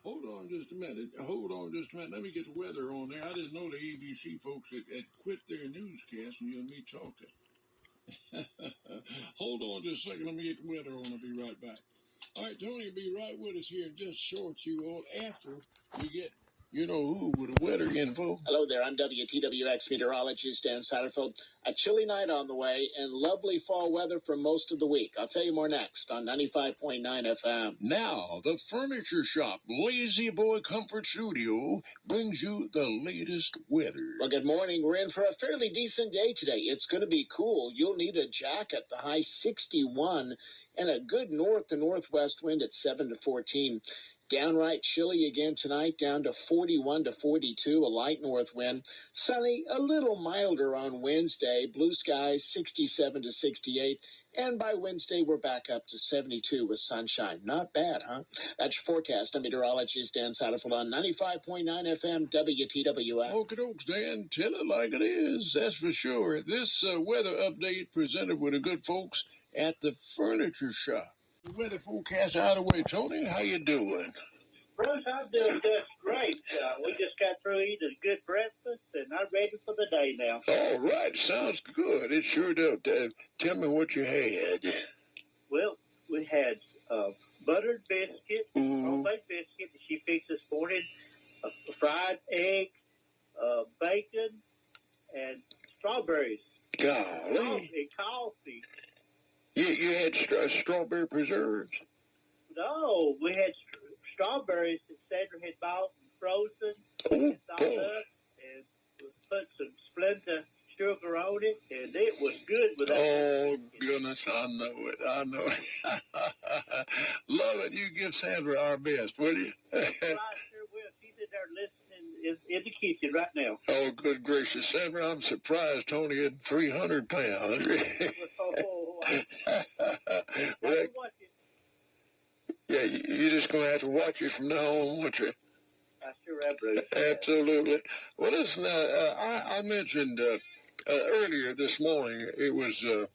Hold on just a minute. Hold on just a minute. Let me get the weather on there. I didn't know the ABC folks had quit their newscast and you and me talking. Hold on just a second. Let me get the weather on. I'll be right back. All right, Tony will be right with us here in just short, you all, after we get, you know who, with the weather info. Hello there, I'm WTWX meteorologist Dan Satterfield. A chilly night on the way and lovely fall weather for most of the week. I'll tell you more next on 95.9 FM. Now, the Furniture Shop, Lazy Boy Comfort Studio, brings you the latest weather. Well, good morning. We're in for a fairly decent day today. It's going to be cool. You'll need a jacket, the high 61, and a good north to northwest wind at 7 to 14. Downright chilly again tonight, down to 41 to 42, a light north wind. Sunny, a little milder on Wednesday. Blue skies, 67 to 68. And by Wednesday, we're back up to 72 with sunshine. Not bad, huh? That's your forecast. I'm meteorologist Dan Satterfield on 95.9 FM WTWX. Okie dokes, Dan. Tell it like it is. That's for sure. This weather update presented with the good folks at the Furniture Shop. The weather forecast out of the way. Tony, how you doing? Bruce, I'm doing just great. We just got through eating a good breakfast, and I'm ready for the day now. All right. Sounds good. It sure does. Tell me what you had. Well, we had buttered biscuit, homemade biscuit that she fixed this morning, fried egg, bacon, and strawberries. Golly. And coffee. You had strawberry preserves? No, we had strawberries that Sandra had bought and frozen and thawed up and put some Splenda sugar on it, and it was good with that. Oh, goodness, I know it. I know it. Love it. You give Sandra our best, will you? Right, sure will. She's in there listening in the kitchen right now. Oh, good gracious. Sandra, I'm surprised Tony had 300 pounds. Well, yeah, you're just going to have to watch it from now on, won't you? I sure am, Bruce. Absolutely. Well, listen, I mentioned earlier this morning, it was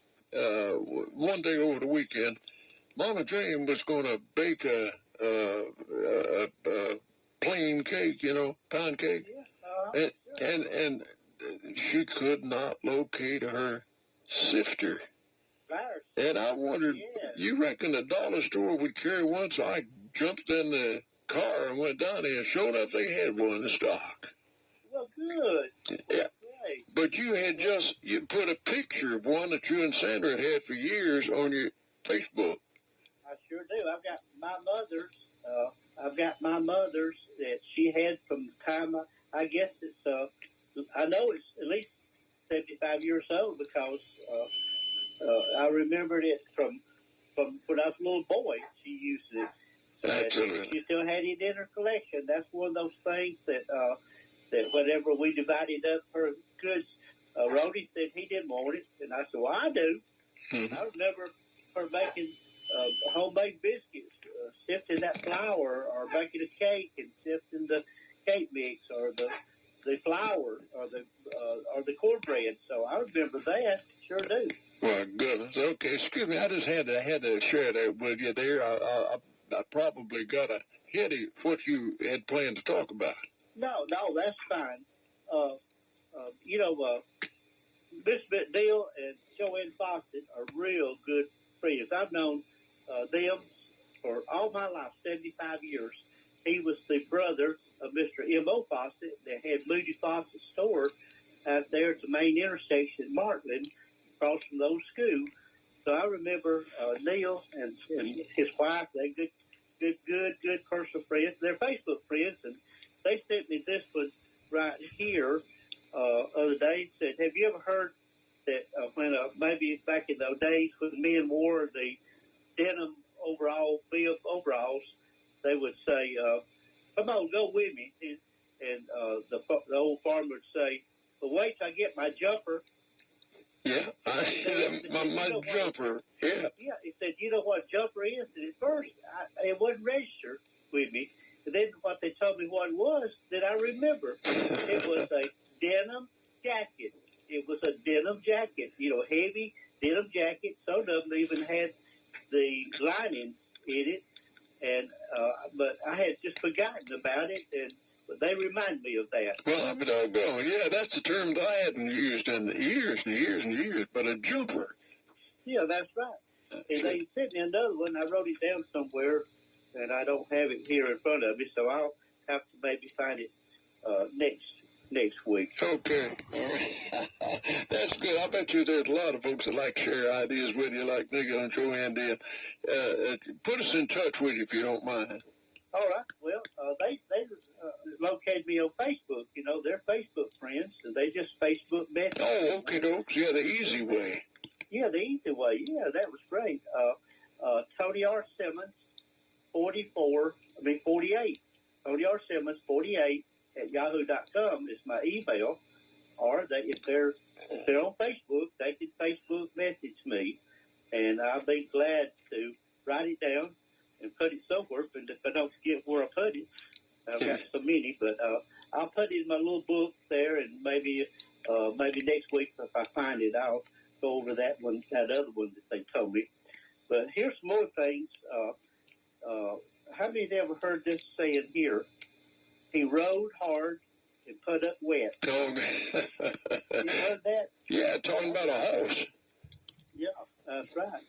one day over the weekend, Mama Jane was going to bake a plain cake, pound cake. Yeah, and she could not locate her sifter. And I wondered, you reckon the dollar store would carry one? So I jumped in the car and went down there, and sure enough, they had one in stock. Well, good. Yeah. Great. But you put a picture of one that you and Sandra had for years on your Facebook. I sure do. I've got my mother's that she had from the time, I guess it's, I know it's at least 75 years old because I remembered it from when I was a little boy. She used it. Absolutely. She still had it in her collection. That's one of those things that whenever we divided up her goods, Rhodey said he didn't want it, and I said, well, I do. Mm-hmm. I remember her making homemade biscuits, sifting that flour, or baking a cake and sifting the cake mix, or the flour, or the cornbread. So I remember that. Sure do. My goodness. Okay, excuse me. I just had to share that with you there. I probably got ahead of what you had planned to talk about. No, that's fine. Miss McNeil and Joanne Fawcett are real good friends. I've known them for all my life, 75 years. He was the brother of Mr. M.O. Fawcett that had Moody Fawcett store out there at the main intersection at Martland, across from the old school. So I remember Neil and his wife, they good personal friends. They're Facebook friends, and they sent me this one right here other day. Said, have you ever heard that when maybe back in those days when men wore the denim bib overalls, they would say, come on, go with me. And the old farmer would say, well, wait till I get my jumper. Yeah, my jumper. Yeah. Yeah, he said, you know what a jumper is? And at first, it wasn't registered with me. And then what they told me what it was, that I remember. It was a denim jacket. It was a denim jacket, heavy denim jacket. Some of them even had the lining in it. and but I had just forgotten about it, and but they remind me of that. Well, I'm doggone. Yeah, that's a term that I hadn't used in years and years and years, but a jumper. Yeah, that's right. And they sent me another one. I wrote it down somewhere, and I don't have it here in front of me, so I'll have to maybe find it next week. Okay. All right. That's good. I bet you there's a lot of folks that like to share ideas with you, like Nigel and Joanne did. Put us in touch with you if you don't mind. All right. Well, they located me on Facebook. You know, they're Facebook friends, and they just Facebook message. Oh, okay, folks. Yeah, the easy way. Yeah, the easy way. Yeah, that was great. Tony R. Simmons, 48. Tony R. Simmons, 48 at yahoo.com is my email. Or if they're on Facebook, they can Facebook message me, and I'll be glad to write it down and put it somewhere. And if I don't forget where I put it, I've got so many, but I'll put it in my little book there, and maybe next week if I find it, I'll go over that other one that they told me. But here's some more things. How many have ever heard this saying here? He rode hard and put up wet. Oh, you heard that? Yeah, talking about a horse. Yeah, that's right.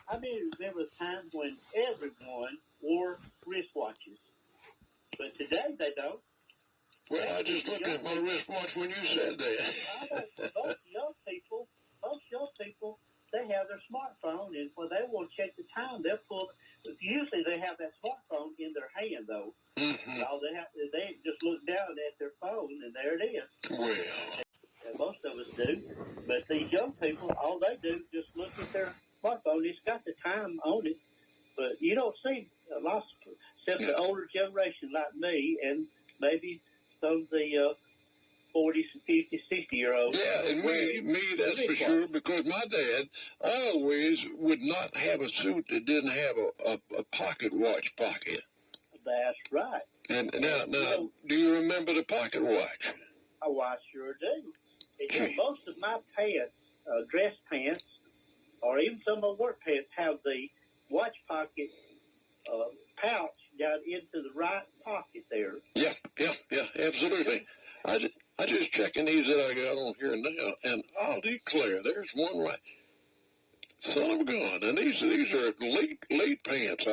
How many remember the time when everyone wore wristwatches? But today they don't. Well, I just looked at my wristwatch when you said that. Most young people, they have their smartphone, and when they want to check the time, they'll pull. Usually they have that smartphone in their hand, though. Mm-hmm. All they just look down at their phone, and there it is. Well, and most of us do, but these young people, all they do is just look at their smartphone. It's got the time on it, but you don't see lots of, except the older generation like me, and maybe some of the 40s, 50s, 60-year-olds. Yeah, and me, that's for sure, because my dad always would not have a suit that didn't have a pocket watch pocket. That's right. And now, do you remember the pocket watch? Oh, I sure do. And most of my pants, dress pants, or even some of my work pants, have the watch pocket pouch down into the right pocket there. Yeah, absolutely. I just checking these that I got on here now, and I'll declare there's one right. Son of a gun, and these are late pants.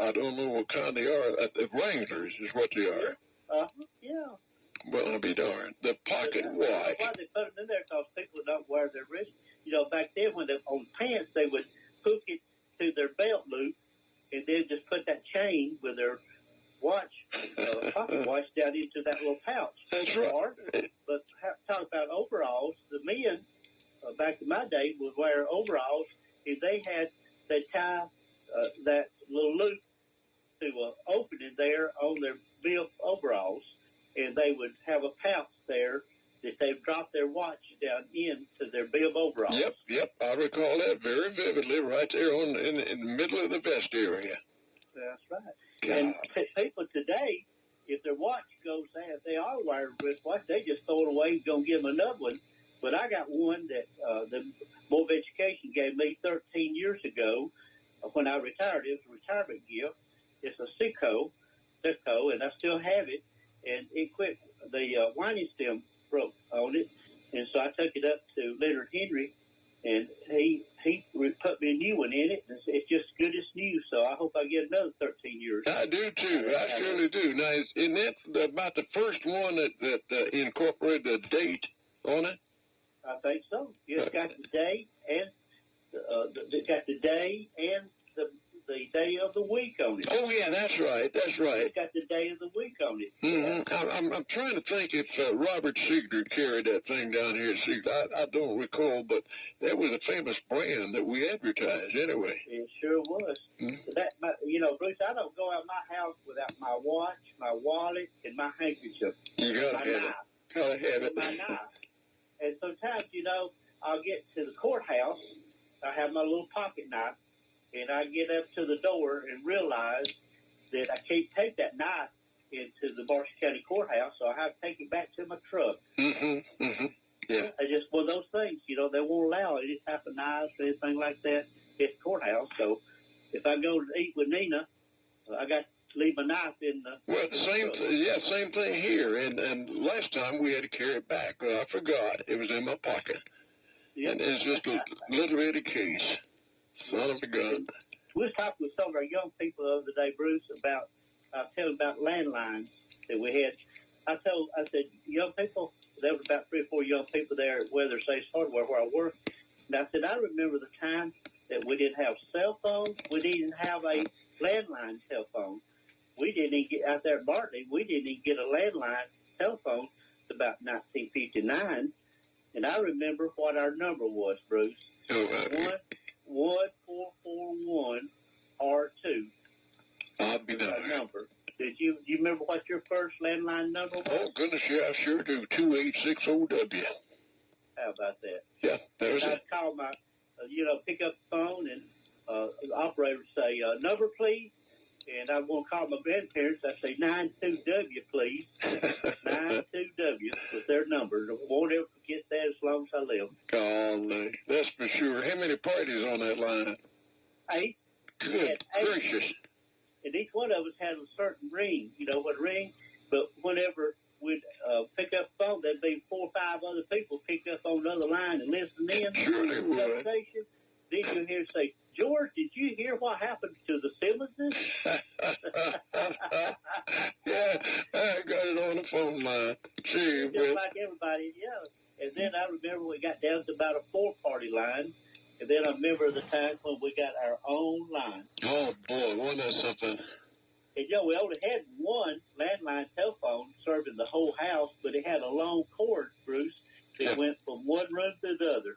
I don't know what kind they are. Wranglers is what they are. Yeah. Well, I'll be darned. The pocket watch. Why they put them in there? Because people don't wear their wrist. You know, back then when on pants they would hook it to their belt loop, and then just put that chain with their watch, pocket watch, down into that little pouch. That's right. But talk about overalls. The men back in my day would wear overalls, and they tie that little loop to an opening there on their bib overalls, and they would have a pouch there that they would drop their watch down into their bib overalls. Yep, I recall that very vividly, right there in the middle of the vest area. That's right. God. And people today, if their watch goes out, they are wearing a wristwatch, they just throw it away and go give them another one. But I got one that the Board of Education gave me 13 years ago when I retired. It was a retirement gift. It's a Seiko, and I still have it. And it quit. The winding stem broke on it, and so I took it up to Leonard Henry, and he put me a new one in it. And it's just as good as new. So I hope I get another 13 years. I do too. I surely do. Now, isn't that about the first one that incorporated a date on it? I think so. It's got the day and the day of the week on it. Oh yeah, that's right. It's got the day of the week on it. Mm-hmm. I'm trying to think if Robert Seeger carried that thing down here. I don't recall, but that was a famous brand that we advertised anyway. It sure was. Mm-hmm. Bruce, I don't go out of my house without my watch, my wallet, and my handkerchief. You gotta have it. Gotta have it. My knife. And sometimes, I'll get to the courthouse. I have my little pocket knife, and I get up to the door and realize that I can't take that knife into the Marshall County Courthouse, so I have to take it back to my truck. Mm-hmm. Mm-hmm. Yeah. It's just one of those things, they won't allow any type of knives or anything like that at the courthouse. So if I go to eat with Nina I got to leave my knife in the... Well, same thing here. And last time we had to carry it back. I forgot. It was in my pocket. Yep. And it's just a little bitty case. Son of a gun. We was talking with some of our young people the other day, Bruce, about telling about landlines that we had. I said, young people, there was about 3 or 4 young people there at Weather Safe Hardware where I work. And I said, I remember the time that we didn't have cell phones. We didn't have a landline telephone. We didn't even get out there at Bartley. We didn't even get a landline telephone until about 1959. And I remember what our number was, Bruce. 1441 R2. I'll be there. Our number. Do you remember what your first landline number was? Oh, goodness, yeah, I sure do. 2860W. How about that? Yeah, there's it. I'd call my, pick up the phone, and the operator would say, number, please. And I want to call my grandparents. I say 92W, please. 92W was their number. I won't ever forget that as long as I live. Golly, that's for sure. How many parties on that line? 8. Good gracious. And each one of us had a certain ring, what ring. But whenever we'd pick up the phone, there'd be 4 or 5 other people picked up on the other line and listening in. Sure they would. Station. Then you hear say, George, did you hear what happened to the Simmons? Yeah, I got it on the phone line. See, just like everybody, yeah. And then I remember we got down to about a 4-party line. And then I remember the time when we got our own line. Oh, boy, wasn't that something? And, we only had one landline telephone serving the whole house, but it had a long cord, Bruce, that went from one room to the other.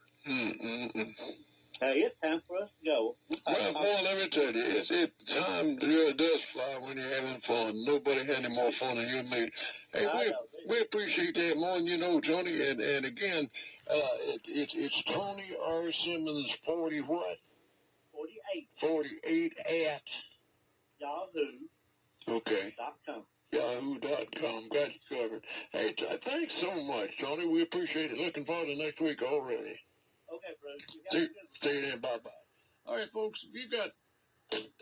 It's time for us to go. Well, boy, let me tell you, time really does fly when you're having fun. Nobody had any more fun than you and me. Hey, we appreciate that more than you know, Tony. And again, it's Tony R. Simmons 40 what? 48. 48 at Yahoo. Okay. .com. Yahoo.com. Got you covered. Hey, thanks so much, Tony. We appreciate it. Looking forward to next week already. Okay, Bruce. See you then. Bye-bye. All right, folks, if you got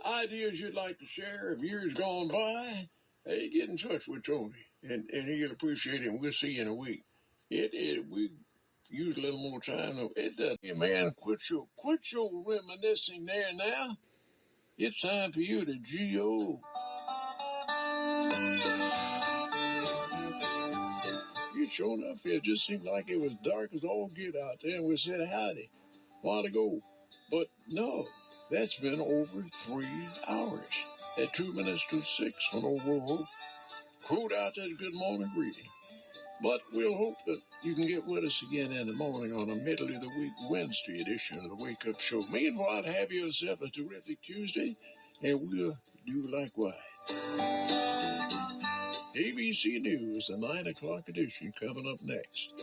ideas you'd like to share of years gone by, hey, get in touch with Tony, and he'll appreciate it, and we'll see you in a week. We use a little more time. It doesn't. Hey, man, quit your reminiscing there now. It's time for you to G.O. Sure enough, it just seemed like it was dark as all get out there, and we said howdy a while ago. But no, that's been over 3 hours. At 2 minutes to 6 on Old Road, crowed out that good morning greeting. But we'll hope that you can get with us again in the morning on a middle of the week Wednesday edition of the Wake Up Show. Meanwhile, have yourself a terrific Tuesday, and we'll do likewise. ABC News, the 9 o'clock edition, coming up next.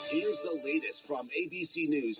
Here's the latest from ABC News.